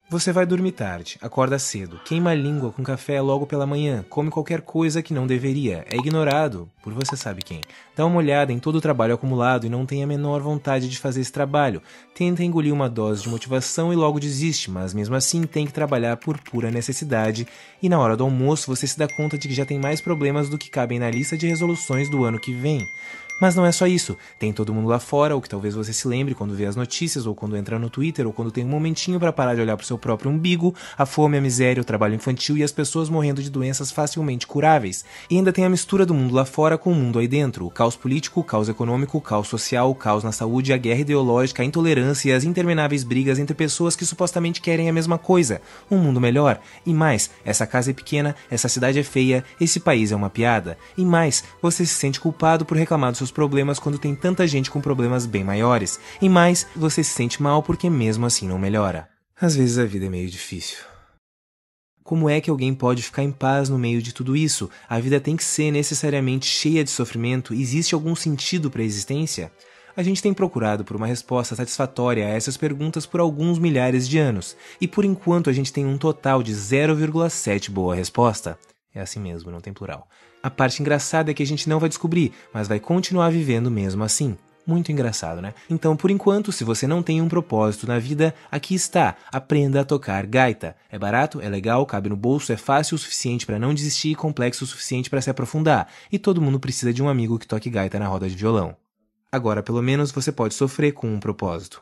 Você vai dormir tarde, acorda cedo, queima a língua com café logo pela manhã, come qualquer coisa que não deveria, é ignorado por você sabe quem. Dá uma olhada em todo o trabalho acumulado e não tem a menor vontade de fazer esse trabalho. Tenta engolir uma dose de motivação e logo desiste, mas mesmo assim tem que trabalhar por pura necessidade. E na hora do almoço você se dá conta de que já tem mais problemas do que cabem na lista de resoluções do ano que vem. Mas não é só isso, tem todo mundo lá fora, o que talvez você se lembre quando vê as notícias, ou quando entra no Twitter, ou quando tem um momentinho pra parar de olhar pro seu próprio umbigo, a fome, a miséria, o trabalho infantil e as pessoas morrendo de doenças facilmente curáveis. E ainda tem a mistura do mundo lá fora com o mundo aí dentro, o caos político, o caos econômico, o caos social, o caos na saúde, a guerra ideológica, a intolerância e as intermináveis brigas entre pessoas que supostamente querem a mesma coisa, um mundo melhor. E mais, essa casa é pequena, essa cidade é feia, esse país é uma piada. E mais, você se sente culpado por reclamar dos seus problemas quando tem tanta gente com problemas bem maiores. E mais, você se sente mal porque mesmo assim não melhora. Às vezes a vida é meio difícil. Como é que alguém pode ficar em paz no meio de tudo isso? A vida tem que ser necessariamente cheia de sofrimento? Existe algum sentido para a existência? A gente tem procurado por uma resposta satisfatória a essas perguntas por alguns milhares de anos. E por enquanto a gente tem um total de 0,7 boa resposta. É assim mesmo, não tem plural. A parte engraçada é que a gente não vai descobrir, mas vai continuar vivendo mesmo assim. Muito engraçado, né? Então, por enquanto, se você não tem um propósito na vida, aqui está. Aprenda a tocar gaita. É barato, é legal, cabe no bolso, é fácil o suficiente para não desistir e complexo o suficiente para se aprofundar. E todo mundo precisa de um amigo que toque gaita na roda de violão. Agora, pelo menos, você pode sofrer com um propósito.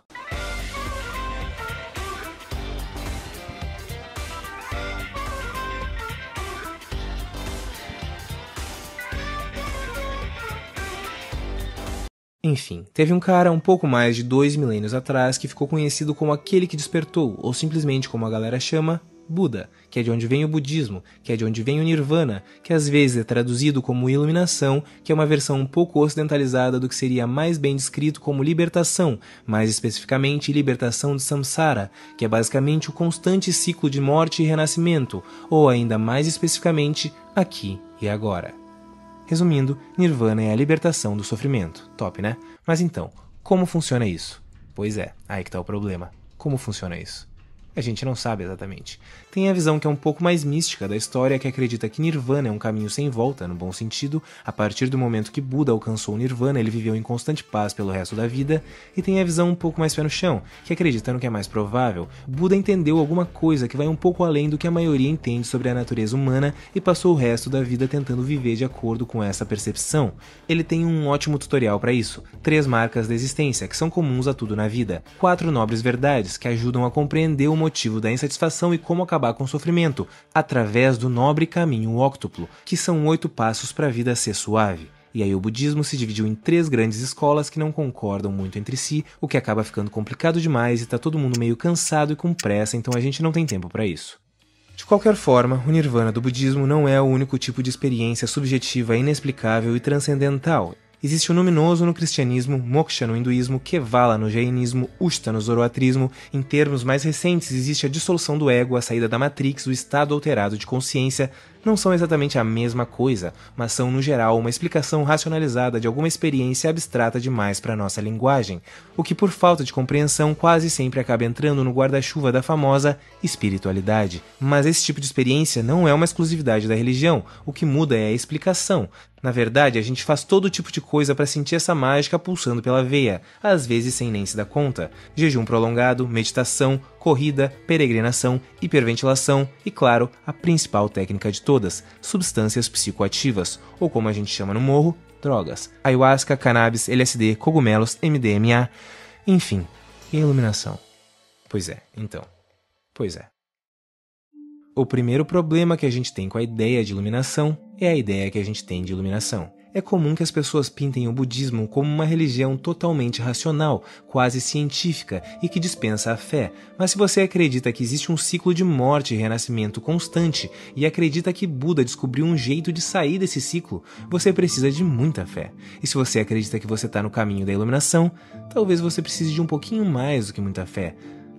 Enfim, teve um cara um pouco mais de 2 milênios atrás que ficou conhecido como aquele que despertou, ou simplesmente como a galera chama, Buda, que é de onde vem o budismo, que é de onde vem o nirvana, que às vezes é traduzido como iluminação, que é uma versão um pouco ocidentalizada do que seria mais bem descrito como libertação, mais especificamente libertação de samsara, que é basicamente o constante ciclo de morte e renascimento, ou ainda mais especificamente, aqui e agora. Resumindo, Nirvana é a libertação do sofrimento. Top, né? Mas então, como funciona isso? Pois é, aí que tá o problema. Como funciona isso? A gente não sabe exatamente. Tem a visão que é um pouco mais mística da história, que acredita que Nirvana é um caminho sem volta, no bom sentido. A partir do momento que Buda alcançou o Nirvana, ele viveu em constante paz pelo resto da vida. E tem a visão um pouco mais pé no chão, que acredita no que é mais provável. Buda entendeu alguma coisa que vai um pouco além do que a maioria entende sobre a natureza humana e passou o resto da vida tentando viver de acordo com essa percepção. Ele tem um ótimo tutorial para isso. 3 marcas da existência, que são comuns a tudo na vida. 4 nobres verdades, que ajudam a compreender o motivo da insatisfação e como acabar com o sofrimento, através do nobre caminho óctuplo, que são 8 passos para a vida ser suave. E aí o budismo se dividiu em 3 grandes escolas que não concordam muito entre si, o que acaba ficando complicado demais e tá todo mundo meio cansado e com pressa, então a gente não tem tempo para isso. De qualquer forma, o nirvana do budismo não é o único tipo de experiência subjetiva, inexplicável e transcendental. Existe o luminoso no cristianismo, moksha no hinduísmo, kevala no jainismo, ushta no zoroatrismo. Em termos mais recentes, existe a dissolução do ego, a saída da matrix, o estado alterado de consciência. Não são exatamente a mesma coisa, mas são, no geral, uma explicação racionalizada de alguma experiência abstrata demais para nossa linguagem, o que, por falta de compreensão, quase sempre acaba entrando no guarda-chuva da famosa espiritualidade. Mas esse tipo de experiência não é uma exclusividade da religião, o que muda é a explicação. Na verdade, a gente faz todo tipo de coisa para sentir essa mágica pulsando pela veia, às vezes sem nem se dar conta. Jejum prolongado, meditação, corrida, peregrinação, hiperventilação e, claro, a principal técnica de todas, substâncias psicoativas, ou como a gente chama no morro, drogas. Ayahuasca, cannabis, LSD, cogumelos, MDMA, enfim, e a iluminação. Pois é, então. Pois é. O primeiro problema que a gente tem com a ideia de iluminação é a ideia que a gente tem de iluminação. É comum que as pessoas pintem o budismo como uma religião totalmente racional, quase científica e que dispensa a fé. Mas se você acredita que existe um ciclo de morte e renascimento constante e acredita que Buda descobriu um jeito de sair desse ciclo, você precisa de muita fé. E se você acredita que você está no caminho da iluminação, talvez você precise de um pouquinho mais do que muita fé.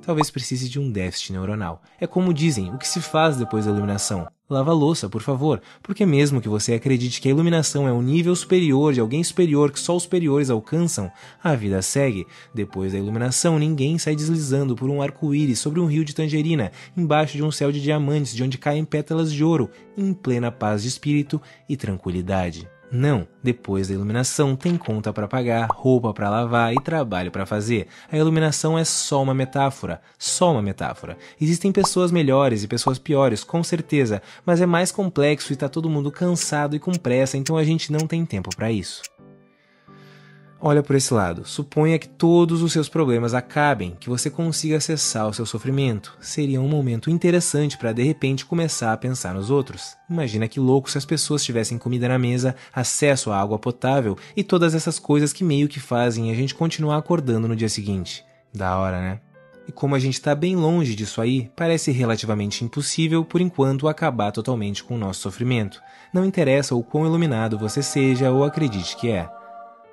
talvez precise de um déficit neuronal. É como dizem, o que se faz depois da iluminação? Lava a louça, por favor, porque mesmo que você acredite que a iluminação é um nível superior de alguém superior que só os superiores alcançam, a vida segue. Depois da iluminação, ninguém sai deslizando por um arco-íris sobre um rio de tangerina, embaixo de um céu de diamantes, de onde caem pétalas de ouro, em plena paz de espírito e tranquilidade. Não, depois da iluminação tem conta para pagar, roupa para lavar e trabalho para fazer. A iluminação é só uma metáfora, só uma metáfora. Existem pessoas melhores e pessoas piores, com certeza, mas é mais complexo e tá todo mundo cansado e com pressa, então a gente não tem tempo para isso. Olha por esse lado, suponha que todos os seus problemas acabem, que você consiga acessar o seu sofrimento. Seria um momento interessante para de repente começar a pensar nos outros. Imagina que louco se as pessoas tivessem comida na mesa, acesso à água potável e todas essas coisas que meio que fazem a gente continuar acordando no dia seguinte. Da hora, né? E como a gente está bem longe disso aí, parece relativamente impossível, por enquanto, acabar totalmente com o nosso sofrimento. Não interessa o quão iluminado você seja ou acredite que é.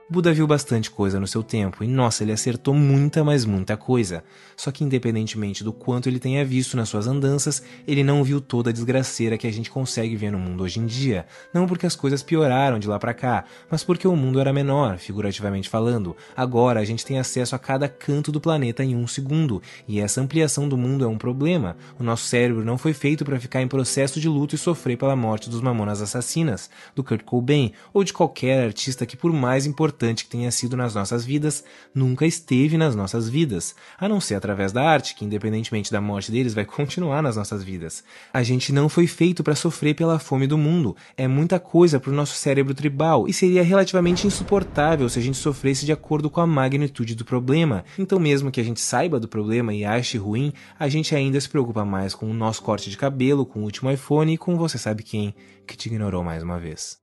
Buda viu bastante coisa no seu tempo e, nossa, ele acertou muita, mas muita coisa. Só que independentemente do quanto ele tenha visto nas suas andanças, ele não viu toda a desgraceira que a gente consegue ver no mundo hoje em dia. Não porque as coisas pioraram de lá pra cá, mas porque o mundo era menor, figurativamente falando. Agora a gente tem acesso a cada canto do planeta em um segundo, e essa ampliação do mundo é um problema. O nosso cérebro não foi feito para ficar em processo de luto e sofrer pela morte dos Mamonas Assassinas, do Kurt Cobain, ou de qualquer artista que, por mais importante que tenha sido nas nossas vidas, nunca esteve nas nossas vidas, a não ser através da arte, que independentemente da morte deles vai continuar nas nossas vidas. A gente não foi feito para sofrer pela fome do mundo, é muita coisa para o nosso cérebro tribal e seria relativamente insuportável se a gente sofresse de acordo com a magnitude do problema. Então mesmo que a gente saiba do problema e ache ruim, a gente ainda se preocupa mais com o nosso corte de cabelo, com o último iPhone e com você sabe quem, que te ignorou mais uma vez.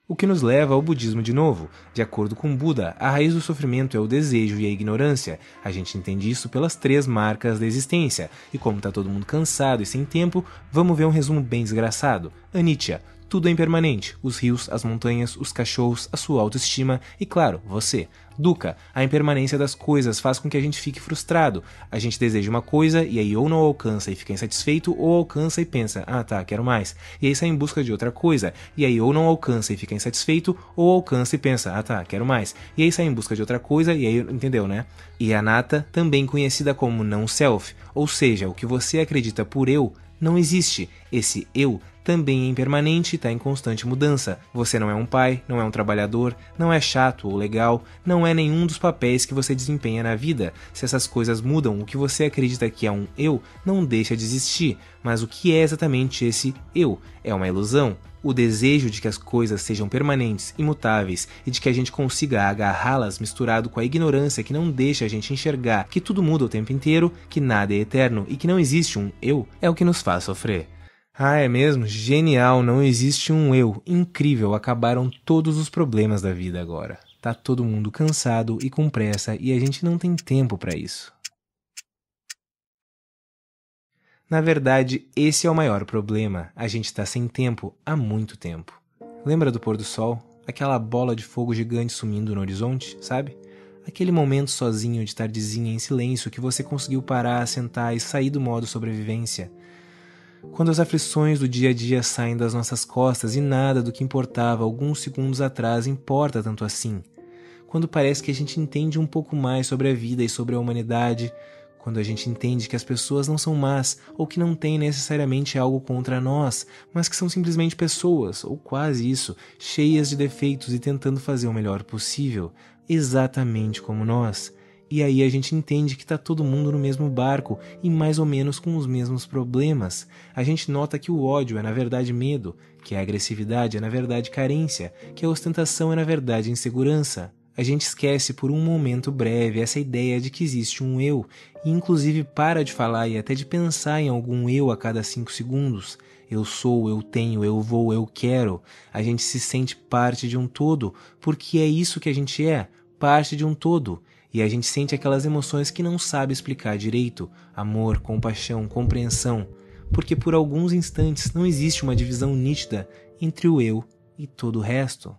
O que nos leva ao budismo de novo. De acordo com Buda, a raiz do sofrimento é o desejo e a ignorância. A gente entende isso pelas 3 marcas da existência. E como tá todo mundo cansado e sem tempo, vamos ver um resumo bem desgraçado. Anicca. Tudo é impermanente, os rios, as montanhas, os cachorros, a sua autoestima e, claro, você. Dukkha, a impermanência das coisas faz com que a gente fique frustrado. A gente deseja uma coisa e aí ou não alcança e fica insatisfeito, ou alcança e pensa, ah tá, quero mais. E aí sai em busca de outra coisa. E aí ou não alcança e fica insatisfeito, ou alcança e pensa, ah tá, quero mais. E aí sai em busca de outra coisa e aí, entendeu, né? E Anatta, também conhecida como não-self, ou seja, o que você acredita por eu, não existe. Esse eu também é impermanente e está em constante mudança. Você não é um pai, não é um trabalhador, não é chato ou legal, não é nenhum dos papéis que você desempenha na vida. Se essas coisas mudam, o que você acredita que é um eu não deixa de existir. Mas o que é exatamente esse eu? É uma ilusão. O desejo de que as coisas sejam permanentes, imutáveis e de que a gente consiga agarrá-las misturado com a ignorância que não deixa a gente enxergar que tudo muda o tempo inteiro, que nada é eterno e que não existe um eu, é o que nos faz sofrer. Ah, é mesmo? Genial, não existe um eu. Incrível, acabaram todos os problemas da vida agora. Tá todo mundo cansado e com pressa e a gente não tem tempo para isso. Na verdade, esse é o maior problema. A gente tá sem tempo há muito tempo. Lembra do pôr do sol? Aquela bola de fogo gigante sumindo no horizonte, sabe? Aquele momento sozinho de tardezinha em silêncio que você conseguiu parar, sentar e sair do modo sobrevivência. Quando as aflições do dia a dia saem das nossas costas e nada do que importava alguns segundos atrás importa tanto assim. Quando parece que a gente entende um pouco mais sobre a vida e sobre a humanidade. Quando a gente entende que as pessoas não são más ou que não têm necessariamente algo contra nós, mas que são simplesmente pessoas, ou quase isso, cheias de defeitos e tentando fazer o melhor possível, exatamente como nós. E aí a gente entende que está todo mundo no mesmo barco e mais ou menos com os mesmos problemas. A gente nota que o ódio é na verdade medo, que a agressividade é na verdade carência, que a ostentação é na verdade insegurança. A gente esquece por um momento breve essa ideia de que existe um eu e inclusive para de falar e até de pensar em algum eu a cada 5 segundos. Eu sou, eu tenho, eu vou, eu quero. A gente se sente parte de um todo, porque é isso que a gente é, parte de um todo. E a gente sente aquelas emoções que não sabe explicar direito, amor, compaixão, compreensão, porque por alguns instantes não existe uma divisão nítida entre o eu e todo o resto.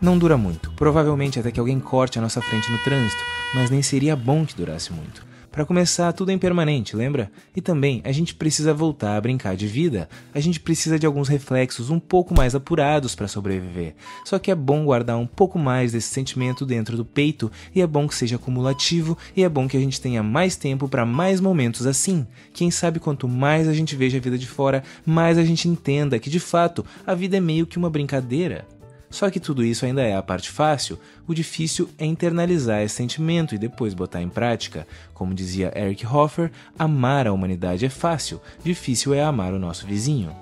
Não dura muito, provavelmente até que alguém corte a nossa frente no trânsito, mas nem seria bom que durasse muito. Para começar, tudo é impermanente, lembra? E também, a gente precisa voltar a brincar de vida. A gente precisa de alguns reflexos um pouco mais apurados para sobreviver. Só que é bom guardar um pouco mais desse sentimento dentro do peito, e é bom que seja acumulativo, e é bom que a gente tenha mais tempo para mais momentos assim. Quem sabe quanto mais a gente veja a vida de fora, mais a gente entenda que, de fato, a vida é meio que uma brincadeira. Só que tudo isso ainda é a parte fácil, o difícil é internalizar esse sentimento e depois botar em prática. Como dizia Eric Hoffer, amar a humanidade é fácil, difícil é amar o nosso vizinho.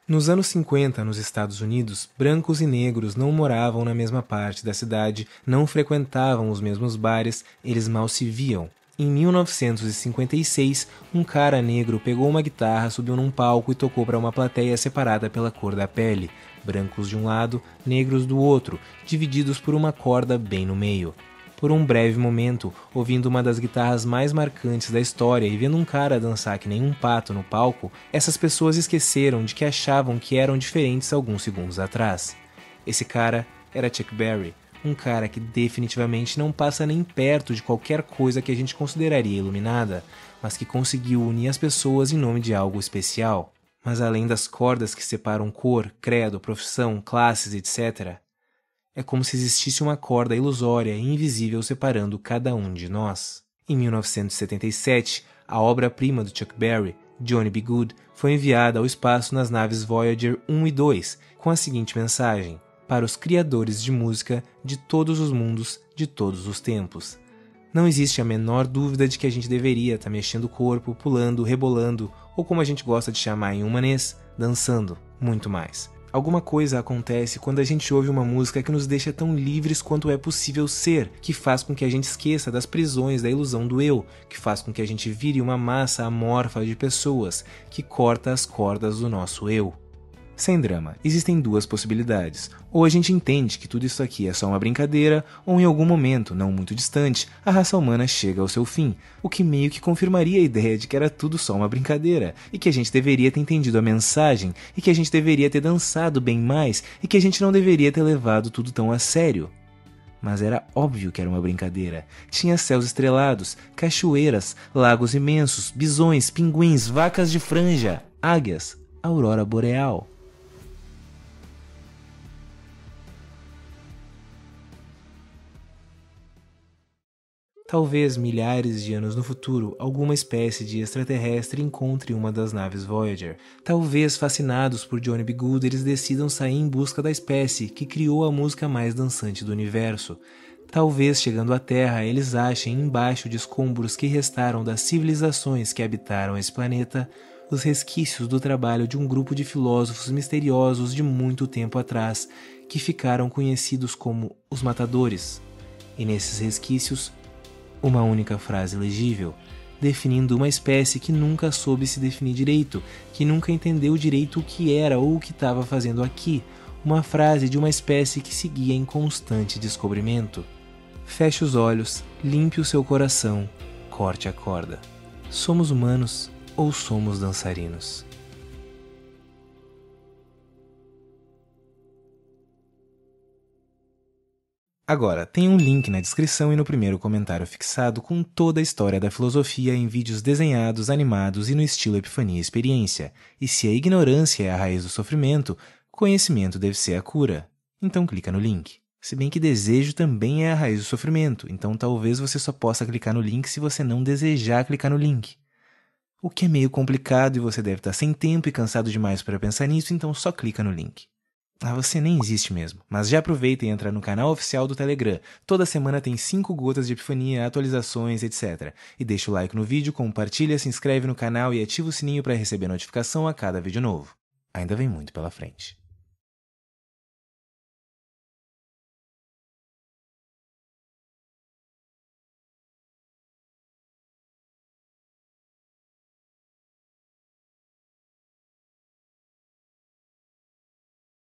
Nos anos 50, nos Estados Unidos, brancos e negros não moravam na mesma parte da cidade, não frequentavam os mesmos bares, eles mal se viam. Em 1956, um cara negro pegou uma guitarra, subiu num palco e tocou para uma plateia separada pela cor da pele, brancos de um lado, negros do outro, divididos por uma corda bem no meio. Por um breve momento, ouvindo uma das guitarras mais marcantes da história e vendo um cara dançar que nem um pato no palco, essas pessoas esqueceram de que achavam que eram diferentes alguns segundos atrás. Esse cara era Chuck Berry. Um cara que definitivamente não passa nem perto de qualquer coisa que a gente consideraria iluminada, mas que conseguiu unir as pessoas em nome de algo especial. Mas além das cordas que separam cor, credo, profissão, classes, etc., é como se existisse uma corda ilusória e invisível separando cada um de nós. Em 1977, a obra-prima do Chuck Berry, Johnny B. Goode, foi enviada ao espaço nas naves Voyager 1 e 2, com a seguinte mensagem: para os criadores de música de todos os mundos, de todos os tempos. Não existe a menor dúvida de que a gente deveria estar mexendo o corpo, pulando, rebolando, ou como a gente gosta de chamar em humanês, dançando, muito mais. Alguma coisa acontece quando a gente ouve uma música que nos deixa tão livres quanto é possível ser, que faz com que a gente esqueça das prisões da ilusão do eu, que faz com que a gente vire uma massa amorfa de pessoas, que corta as cordas do nosso eu. Sem drama, existem duas possibilidades. Ou a gente entende que tudo isso aqui é só uma brincadeira, ou em algum momento, não muito distante, a raça humana chega ao seu fim, o que meio que confirmaria a ideia de que era tudo só uma brincadeira, e que a gente deveria ter entendido a mensagem, e que a gente deveria ter dançado bem mais, e que a gente não deveria ter levado tudo tão a sério. Mas era óbvio que era uma brincadeira. Tinha céus estrelados, cachoeiras, lagos imensos, bisões, pinguins, vacas de franja, águias, aurora boreal. Talvez milhares de anos no futuro, alguma espécie de extraterrestre encontre uma das naves Voyager. Talvez, fascinados por Johnny B. Goode, eles decidam sair em busca da espécie que criou a música mais dançante do universo. Talvez, chegando à Terra, eles achem embaixo de escombros que restaram das civilizações que habitaram esse planeta, os resquícios do trabalho de um grupo de filósofos misteriosos de muito tempo atrás, que ficaram conhecidos como os Matadores. E nesses resquícios, uma única frase legível, definindo uma espécie que nunca soube se definir direito, que nunca entendeu direito o que era ou o que estava fazendo aqui, uma frase de uma espécie que seguia em constante descobrimento. Feche os olhos, limpe o seu coração, corte a corda. Somos humanos ou somos dançarinos? Agora, tem um link na descrição e no primeiro comentário fixado com toda a história da filosofia em vídeos desenhados, animados e no estilo Epifania Experiência. E se a ignorância é a raiz do sofrimento, conhecimento deve ser a cura. Então clica no link. Se bem que desejo também é a raiz do sofrimento, então talvez você só possa clicar no link se você não desejar clicar no link. O que é meio complicado e você deve estar sem tempo e cansado demais para pensar nisso, então só clica no link. Ah, você nem existe mesmo. Mas já aproveita e entra no canal oficial do Telegram. Toda semana tem 5 gotas de epifania, atualizações, etc. E deixa o like no vídeo, compartilha, se inscreve no canal e ativa o sininho para receber notificação a cada vídeo novo. Ainda vem muito pela frente.